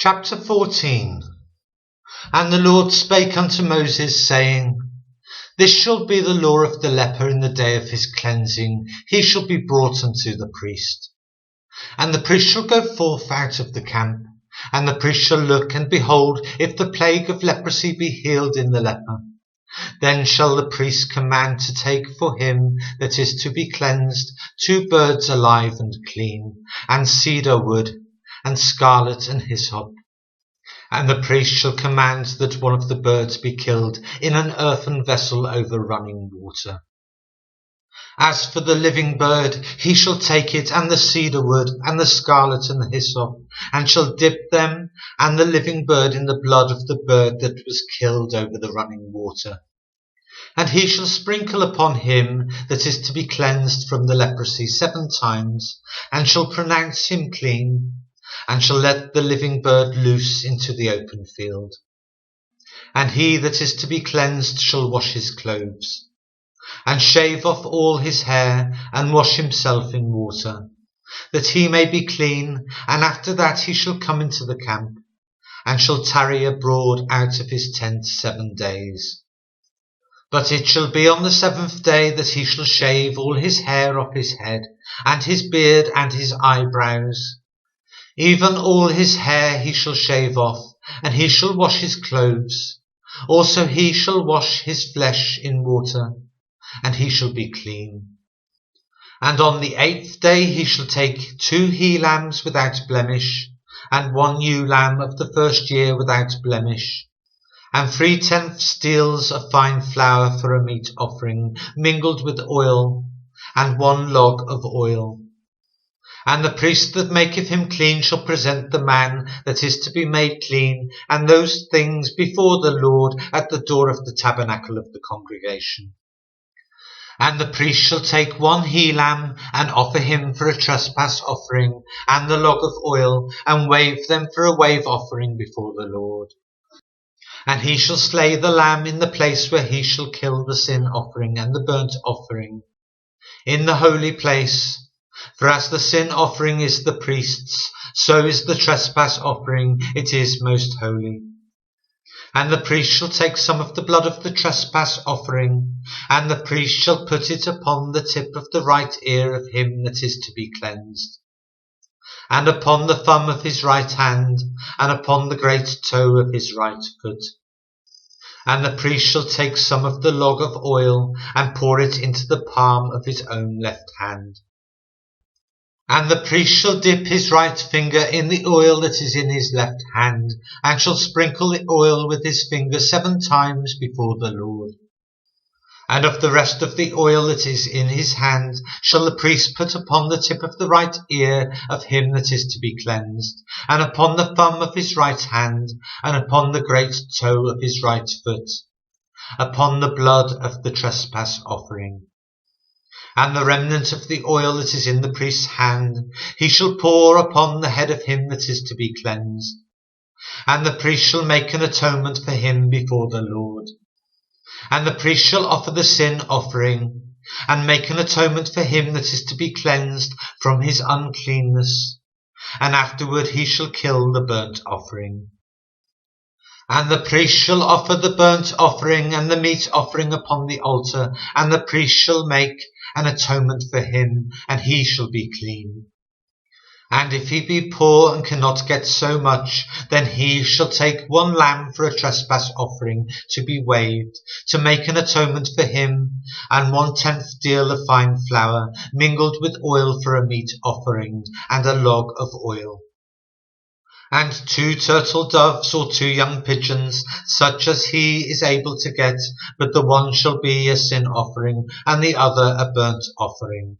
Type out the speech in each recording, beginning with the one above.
Chapter 14. And the Lord spake unto Moses, saying, This shall be the law of the leper in the day of his cleansing. He shall be brought unto the priest. And the priest shall go forth out of the camp, and the priest shall look, and behold, if the plague of leprosy be healed in the leper. Then shall the priest command to take for him that is to be cleansed 2 birds alive and clean, and cedar wood, and scarlet and hyssop. And the priest shall command that one of the birds be killed in an earthen vessel over running water. As for the living bird, he shall take it, and the cedar wood, and the scarlet and the hyssop, and shall dip them and the living bird in the blood of the bird that was killed over the running water. And he shall sprinkle upon him that is to be cleansed from the leprosy 7 times, and shall pronounce him clean, and shall let the living bird loose into the open field. And he that is to be cleansed shall wash his clothes, and shave off all his hair, and wash himself in water, that he may be clean, and after that he shall come into the camp, and shall tarry abroad out of his tent 7 days. But it shall be on the 7th day that he shall shave all his hair off his head, and his beard, and his eyebrows. Even all his hair he shall shave off, and he shall wash his clothes. Also he shall wash his flesh in water, and he shall be clean. And on the 8th day he shall take 2 he-lambs without blemish, and 1 ewe lamb of the 1st year without blemish, and 3/10 steals of fine flour for a meat offering, mingled with oil, and 1 log of oil. And the priest that maketh him clean shall present the man that is to be made clean, and those things before the Lord at the door of the tabernacle of the congregation. And the priest shall take 1 he-lamb, and offer him for a trespass offering, and the log of oil, and wave them for a wave offering before the Lord. And he shall slay the lamb in the place where he shall kill the sin offering and the burnt offering, in the holy place. For as the sin offering is the priest's, so is the trespass offering, it is most holy. And the priest shall take some of the blood of the trespass offering, and the priest shall put it upon the tip of the right ear of him that is to be cleansed, and upon the thumb of his right hand, and upon the great toe of his right foot. And the priest shall take some of the log of oil, and pour it into the palm of his own left hand. And the priest shall dip his right finger in the oil that is in his left hand, and shall sprinkle the oil with his finger 7 times before the Lord. And of the rest of the oil that is in his hand shall the priest put upon the tip of the right ear of him that is to be cleansed, and upon the thumb of his right hand, and upon the great toe of his right foot, upon the blood of the trespass offering. And the remnant of the oil that is in the priest's hand he shall pour upon the head of him that is to be cleansed. And the priest shall make an atonement for him before the Lord. And the priest shall offer the sin offering, and make an atonement for him that is to be cleansed from his uncleanness. And afterward he shall kill the burnt offering. And the priest shall offer the burnt offering and the meat offering upon the altar, and the priest shall make an atonement for him, and he shall be clean. And if he be poor and cannot get so much, then he shall take 1 lamb for a trespass offering to be waved, to make an atonement for him, and 1/10 deal of fine flour, mingled with oil for a meat offering, and a log of oil. And 2 turtle doves or 2 young pigeons, such as he is able to get, but the one shall be a sin offering, and the other a burnt offering.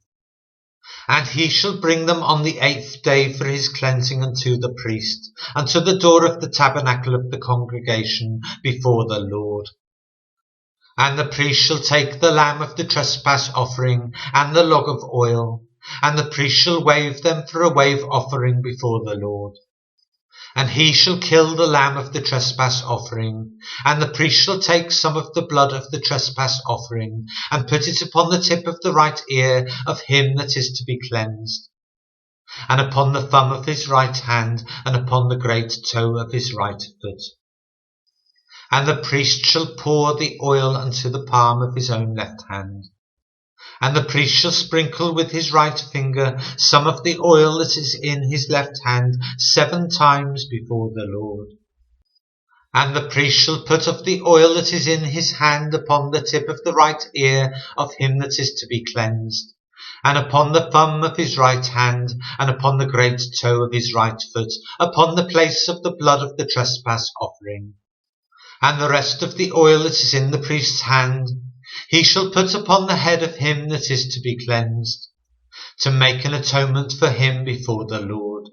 And he shall bring them on the 8th day for his cleansing unto the priest, unto the door of the tabernacle of the congregation before the Lord. And the priest shall take the lamb of the trespass offering, and the log of oil, and the priest shall wave them for a wave offering before the Lord. And he shall kill the lamb of the trespass offering, and the priest shall take some of the blood of the trespass offering, and put it upon the tip of the right ear of him that is to be cleansed. and upon the thumb of his right hand, and upon the great toe of his right foot. And the priest shall pour the oil unto the palm of his own left hand. And the priest shall sprinkle with his right finger some of the oil that is in his left hand 7 times before the Lord. And the priest shall put of the oil that is in his hand upon the tip of the right ear of him that is to be cleansed, and upon the thumb of his right hand, and upon the great toe of his right foot, upon the place of the blood of the trespass offering. And the rest of the oil that is in the priest's hand he shall put upon the head of him that is to be cleansed, to make an atonement for him before the Lord.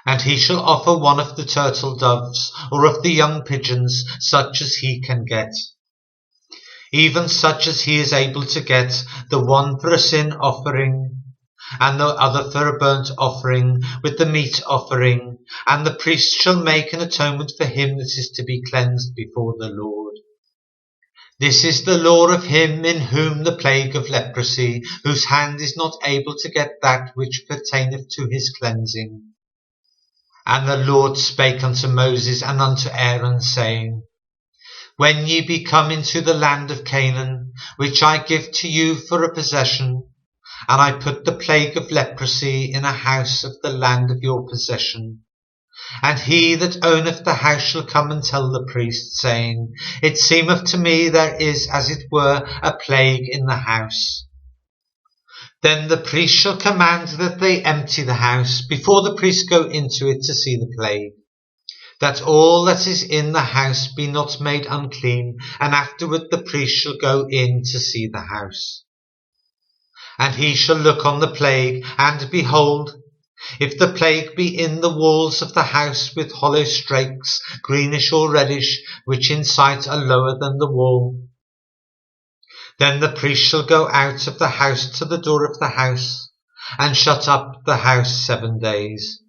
And he shall offer one of the turtle doves, or of the young pigeons, such as he can get, even such as he is able to get, the one for a sin offering, and the other for a burnt offering, with the meat offering. And the priest shall make an atonement for him that is to be cleansed before the Lord. This is the law of him in whom the plague of leprosy, whose hand is not able to get that which pertaineth to his cleansing. And the Lord spake unto Moses and unto Aaron, saying, When ye be come into the land of Canaan, which I give to you for a possession, and I put the plague of leprosy in a house of the land of your possession, and he that owneth the house shall come and tell the priest, saying, It seemeth to me there is, as it were, a plague in the house. Then the priest shall command that they empty the house, before the priest go into it to see the plague, that all that is in the house be not made unclean, and afterward the priest shall go in to see the house. And he shall look on the plague, and behold, if the plague be in the walls of the house with hollow strakes, greenish or reddish, which in sight are lower than the wall, then the priest shall go out of the house to the door of the house, and shut up the house 7 days.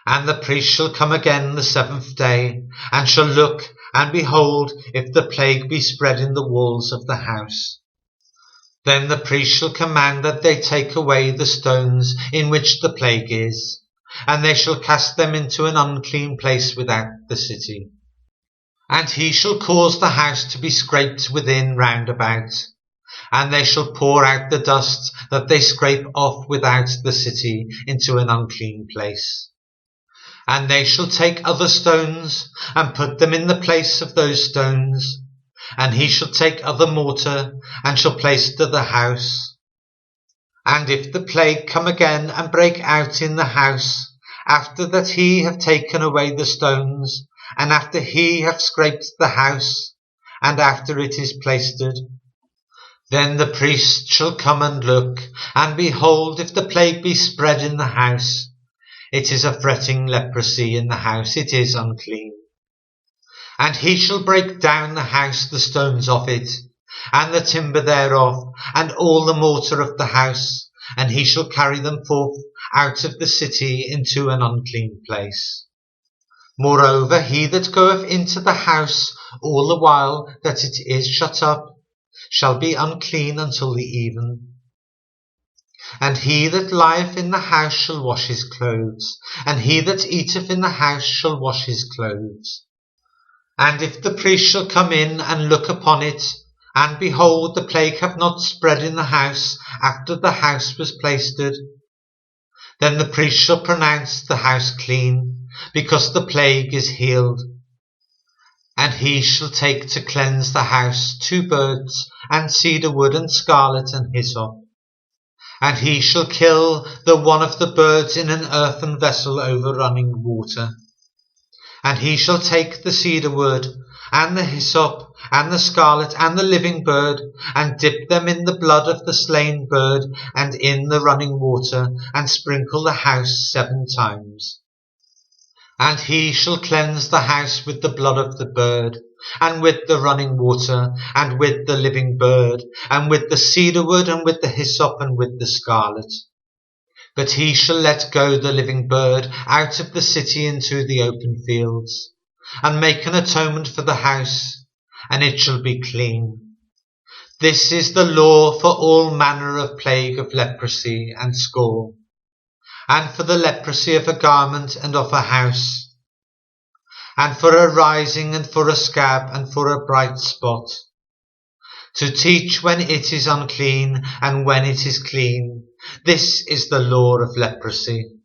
And the priest shall come again the 7th day, and shall look, and behold, if the plague be spread in the walls of the house. Then the priest shall command that they take away the stones in which the plague is, and they shall cast them into an unclean place without the city. And he shall cause the house to be scraped within round about, and they shall pour out the dust that they scrape off without the city into an unclean place. And they shall take other stones, and put them in the place of those stones, and he shall take other mortar, and shall place it to the house. And if the plague come again and break out in the house, after that he have taken away the stones, and after he have scraped the house, and after it is plastered, then the priest shall come and look, and behold, if the plague be spread in the house, it is a fretting leprosy in the house, it is unclean. And he shall break down the house, the stones of it, and the timber thereof, and all the mortar of the house, and he shall carry them forth out of the city into an unclean place. Moreover, he that goeth into the house all the while that it is shut up shall be unclean until the even. And he that lieth in the house shall wash his clothes, and he that eateth in the house shall wash his clothes. And if the priest shall come in and look upon it, and behold, the plague have not spread in the house after the house was plastered, then the priest shall pronounce the house clean, because the plague is healed. And he shall take to cleanse the house 2 birds, and cedar wood, and scarlet, and hyssop. And he shall kill the one of the birds in an earthen vessel over running water. And he shall take the cedar wood, and the hyssop, and the scarlet, and the living bird, and dip them in the blood of the slain bird, and in the running water, and sprinkle the house 7 times. And he shall cleanse the house with the blood of the bird, and with the running water, and with the living bird, and with the cedar wood, and with the hyssop, and with the scarlet. But he shall let go the living bird out of the city into the open fields, and make an atonement for the house, and it shall be clean. This is the law for all manner of plague of leprosy and scall. and for the leprosy of a garment and of a house, and for a rising and for a scab and for a bright spot, to teach when it is unclean and when it is clean. This is the law of leprosy.